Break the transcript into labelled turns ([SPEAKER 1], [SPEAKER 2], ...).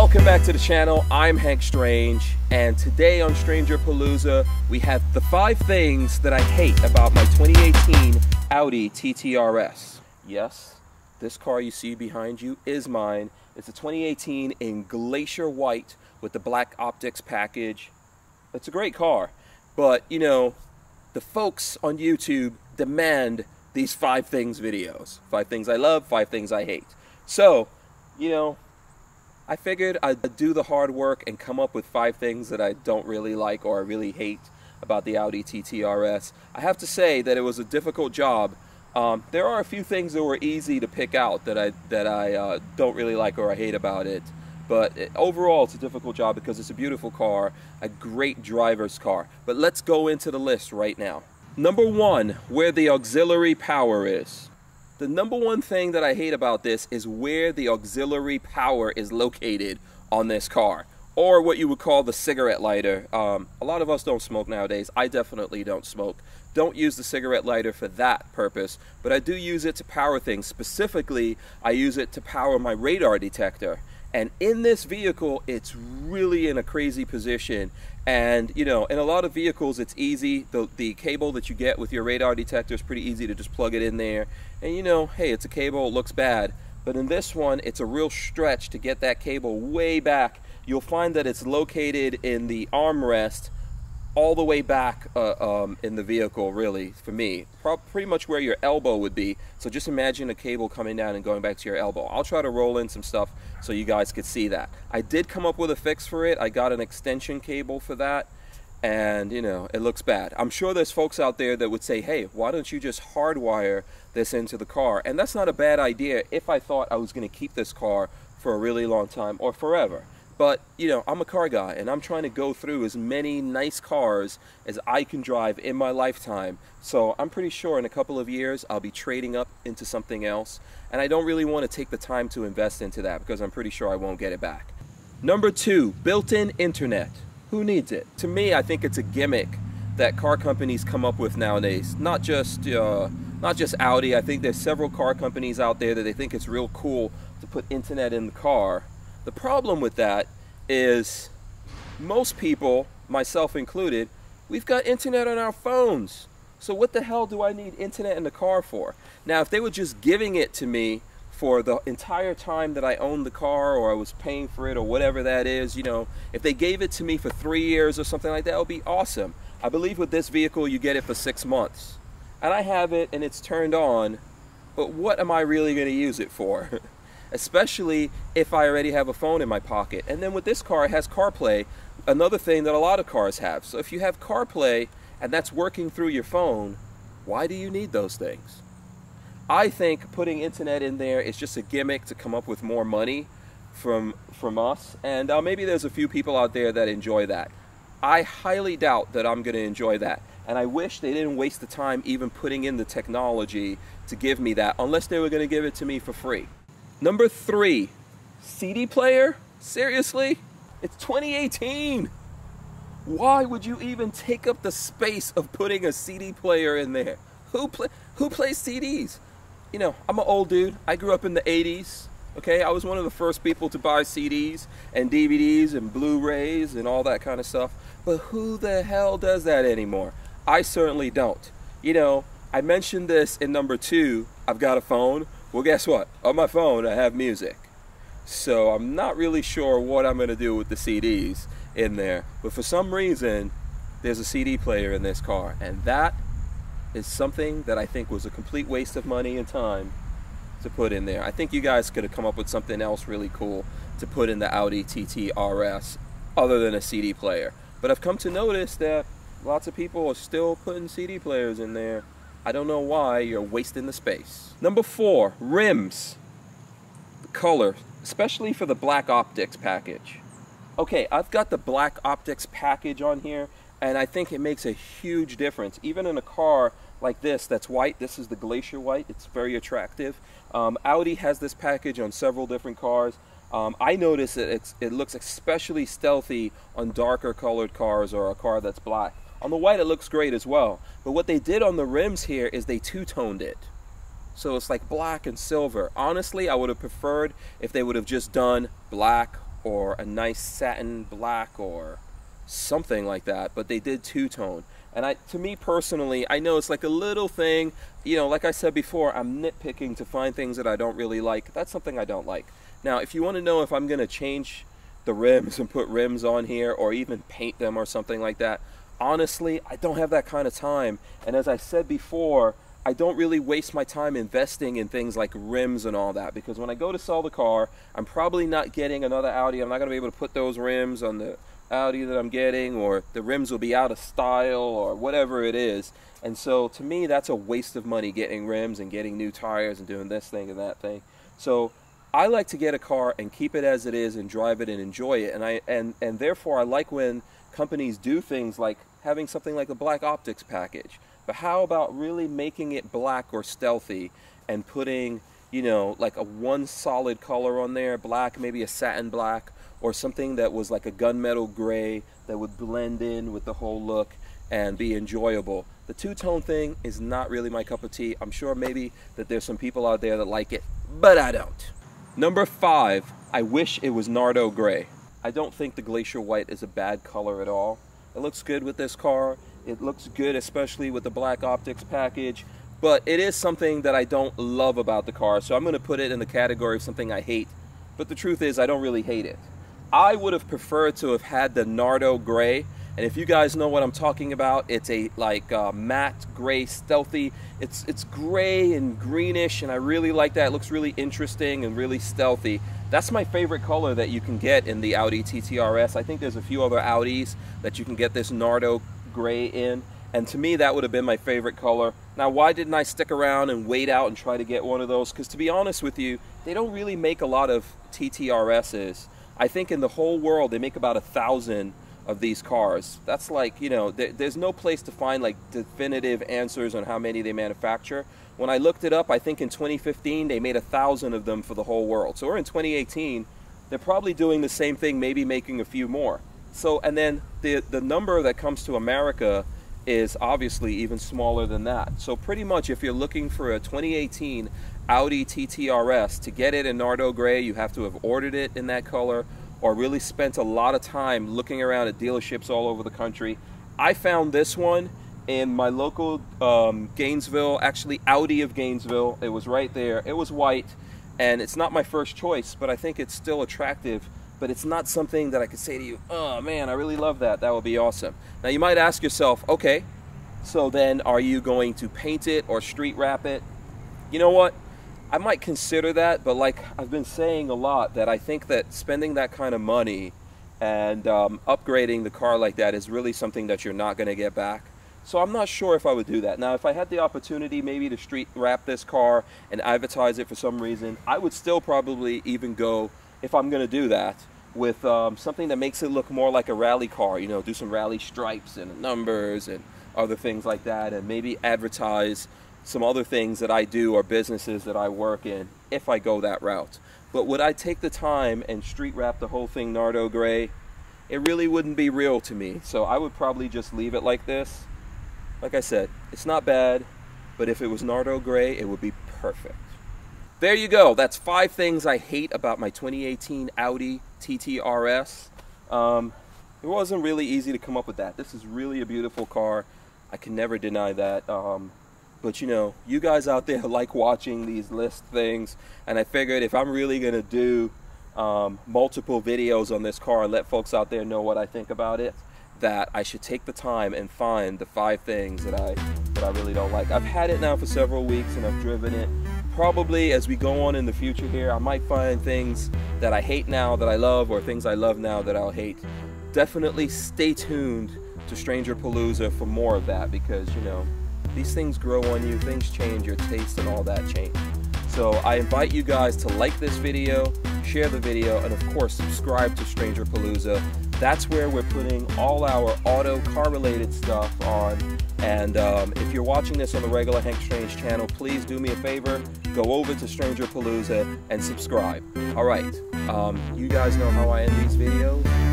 [SPEAKER 1] Welcome back to the channel. I'm Hank Strange, and today on Stranger Palooza we have the 5 things that I hate about my 2018 Audi TT-RS. Yes, this car you see behind you is mine. It's a 2018 in glacier white with the black optics package. It's a great car, but you know, the folks on YouTube demand these 5 things videos. 5 things I love, 5 things I hate. So, you know, I figured I'd do the hard work and come up with 5 things that I don't really like or I really hate about the Audi TT-RS. I have to say that it was a difficult job. There are a few things that were easy to pick out that I don't really like or I hate about it. But overall, it's a difficult job because it's a beautiful car, a great driver's car. But let's go into the list right now. Number 1, where the auxiliary power is. The number 1 thing that I hate about this is where the auxiliary power is located on this car, or what you would call the cigarette lighter. A lot of us don't smoke nowadays. I definitely don't smoke. Don't use the cigarette lighter for that purpose, but I do use it to power things. Specifically, I use it to power my radar detector. And in this vehicle, it's really in a crazy position. And, you know, in a lot of vehicles, it's easy. The cable that you get with your radar detector is pretty easy to just plug it in there. And, you know, hey, it's a cable, it looks bad. But in this one, it's a real stretch to get that cable way back. You'll find that it's located in the armrest all the way back in the vehicle, really, for me. Pretty much where your elbow would be. So just imagine a cable coming down and going back to your elbow. I'll try to roll in some stuff so you guys could see that. I did come up with a fix for it. I got an extension cable for that. And, you know, it looks bad. I'm sure there's folks out there that would say, hey, why don't you just hardwire this into the car? And that's not a bad idea if I thought I was going to keep this car for a really long time or forever. But, you know, I'm a car guy, and I'm trying to go through as many nice cars as I can drive in my lifetime. So I'm pretty sure in a couple of years, I'll be trading up into something else. And I don't really want to take the time to invest into that because I'm pretty sure I won't get it back. Number 2, built-in internet. Who needs it? To me, I think it's a gimmick that car companies come up with nowadays. Not just Audi. I think there's several car companies out there that they think it's real cool to put internet in the car. The problem with that is most people, myself included, we've got internet on our phones. So what the hell do I need internet in the car for? Now, if they were just giving it to me for the entire time that I owned the car or I was paying for it or whatever that is, you know, if they gave it to me for 3 years or something like that, it would be awesome. I believe with this vehicle, you get it for 6 months. And I have it and it's turned on, but what am I really going to use it for? Especially if I already have a phone in my pocket. And then with this car, it has CarPlay, another thing that a lot of cars have. So if you have CarPlay and that's working through your phone, why do you need those things? I think putting internet in there is just a gimmick to come up with more money from us. And maybe there's a few people out there that enjoy that. I highly doubt that I'm going to enjoy that. And I wish they didn't waste the time even putting in the technology to give me that, unless they were going to give it to me for free. Number 3, CD player? Seriously? It's 2018. Why would you even take up the space of putting a CD player in there? Who plays CDs? You know, I'm an old dude. I grew up in the 80s. Okay, I was one of the first people to buy CDs and DVDs and Blu-rays and all that kind of stuff. But who the hell does that anymore? I certainly don't. You know, I mentioned this in number 2. I've got a phone. Well, guess what? On my phone, I have music. So I'm not really sure what I'm going to do with the CDs in there. But for some reason, there's a CD player in this car. And that is something that I think was a complete waste of money and time to put in there. I think you guys could have come up with something else really cool to put in the Audi TT-RS other than a CD player. But I've come to notice that lots of people are still putting CD players in there. I don't know why. You're wasting the space. Number 4, rims. The color, especially for the black optics package. Okay, I've got the black optics package on here, and I think it makes a huge difference. Even in a car like this that's white, this is the glacier white, it's very attractive. Audi has this package on several different cars. I notice that it looks especially stealthy on darker colored cars or a car that's black. On the white, it looks great as well. But what they did on the rims here is they two-toned it. So it's like black and silver. Honestly, I would have preferred if they would have just done black or a nice satin black or something like that, but they did two-tone. And to me personally, I know it's like a little thing, you know, like I said before, I'm nitpicking to find things that I don't really like. That's something I don't like. Now, if you want to know if I'm going to change the rims and put rims on here or even paint them or something like that, honestly, I don't have that kind of time. And as I said before, I don't really waste my time investing in things like rims and all that, because when I go to sell the car, I'm probably not getting another Audi. I'm not going to be able to put those rims on the Audi that I'm getting, or the rims will be out of style or whatever it is. And so to me, that's a waste of money, getting rims and getting new tires and doing this thing and that thing. So I like to get a car and keep it as it is and drive it and enjoy it. And therefore I like when companies do things like having something like a black optics package. But how about really making it black or stealthy and putting, you know, like a one solid color on there, black, maybe a satin black, or something that was like a gunmetal gray that would blend in with the whole look and be enjoyable. The two-tone thing is not really my cup of tea. I'm sure maybe that there's some people out there that like it, but I don't. Number 5, I wish it was Nardo gray. I don't think the Glacier White is a bad color at all. It looks good with this car. It looks good, especially with the black optics package, but it is something that I don't love about the car, so I'm going to put it in the category of something I hate. But the truth is, I don't really hate it. I would have preferred to have had the Nardo gray, and if you guys know what I'm talking about, it's a like matte gray, stealthy. It's gray and greenish, and I really like that. It looks really interesting and really stealthy. That's my favorite color that you can get in the Audi TTRS. I think there's a few other Audis that you can get this Nardo gray in, and to me that would have been my favorite color. Now, why didn't I stick around and wait out and try to get one of those? Because to be honest with you, they don't really make a lot of TTRSs. I think in the whole world they make about 1,000 of these cars. That's like, you know, there's no place to find like definitive answers on how many they manufacture. When I looked it up, I think in 2015 they made 1,000 of them for the whole world. So we're in 2018, they're probably doing the same thing, maybe making a few more. So, and then the number that comes to America is obviously even smaller than that. So pretty much if you're looking for a 2018 Audi TTRS, to get it in Nardo gray, you have to have ordered it in that color or really spent a lot of time looking around at dealerships all over the country. I found this one in my local Gainesville, actually Audi of Gainesville. It was right there. It was white, and it's not my first choice, but I think it's still attractive. But it's not something that I could say to you, oh man, I really love that. That would be awesome. Now you might ask yourself, okay, so then are you going to paint it or street wrap it? You know what? I might consider that, but like I've been saying a lot, that I think that spending that kind of money and upgrading the car like that is really something that you're not going to get back. So I'm not sure if I would do that. Now, if I had the opportunity maybe to street wrap this car and advertise it for some reason, I would still probably even go, if I'm going to do that, with something that makes it look more like a rally car, you know, do some rally stripes and numbers and other things like that, and maybe advertise some other things that I do or businesses that I work in if I go that route. But would I take the time and street wrap the whole thing Nardo gray? It really wouldn't be real to me. So I would probably just leave it like this. Like I said, it's not bad, but if it was Nardo gray, it would be perfect. There you go. That's 5 things I hate about my 2018 Audi TTRS. It wasn't really easy to come up with that. This is really a beautiful car. I can never deny that. But you know, you guys out there like watching these list things, and I figured if I'm really gonna do multiple videos on this car and let folks out there know what I think about it, that I should take the time and find the 5 things that I really don't like. I've had it now for several weeks and I've driven it. Probably as we go on in the future here, I might find things that I hate now that I love, or things I love now that I'll hate. Definitely stay tuned to Stranger Palooza for more of that, because you know, these things grow on you, things change, your taste and all that change. So I invite you guys to like this video, share the video, and of course subscribe to Stranger Palooza. That's where we're putting all our auto car related stuff on. And if you're watching this on the regular Hank Strange channel, please do me a favor, go over to Stranger Palooza and subscribe. All right, you guys know how I end these videos.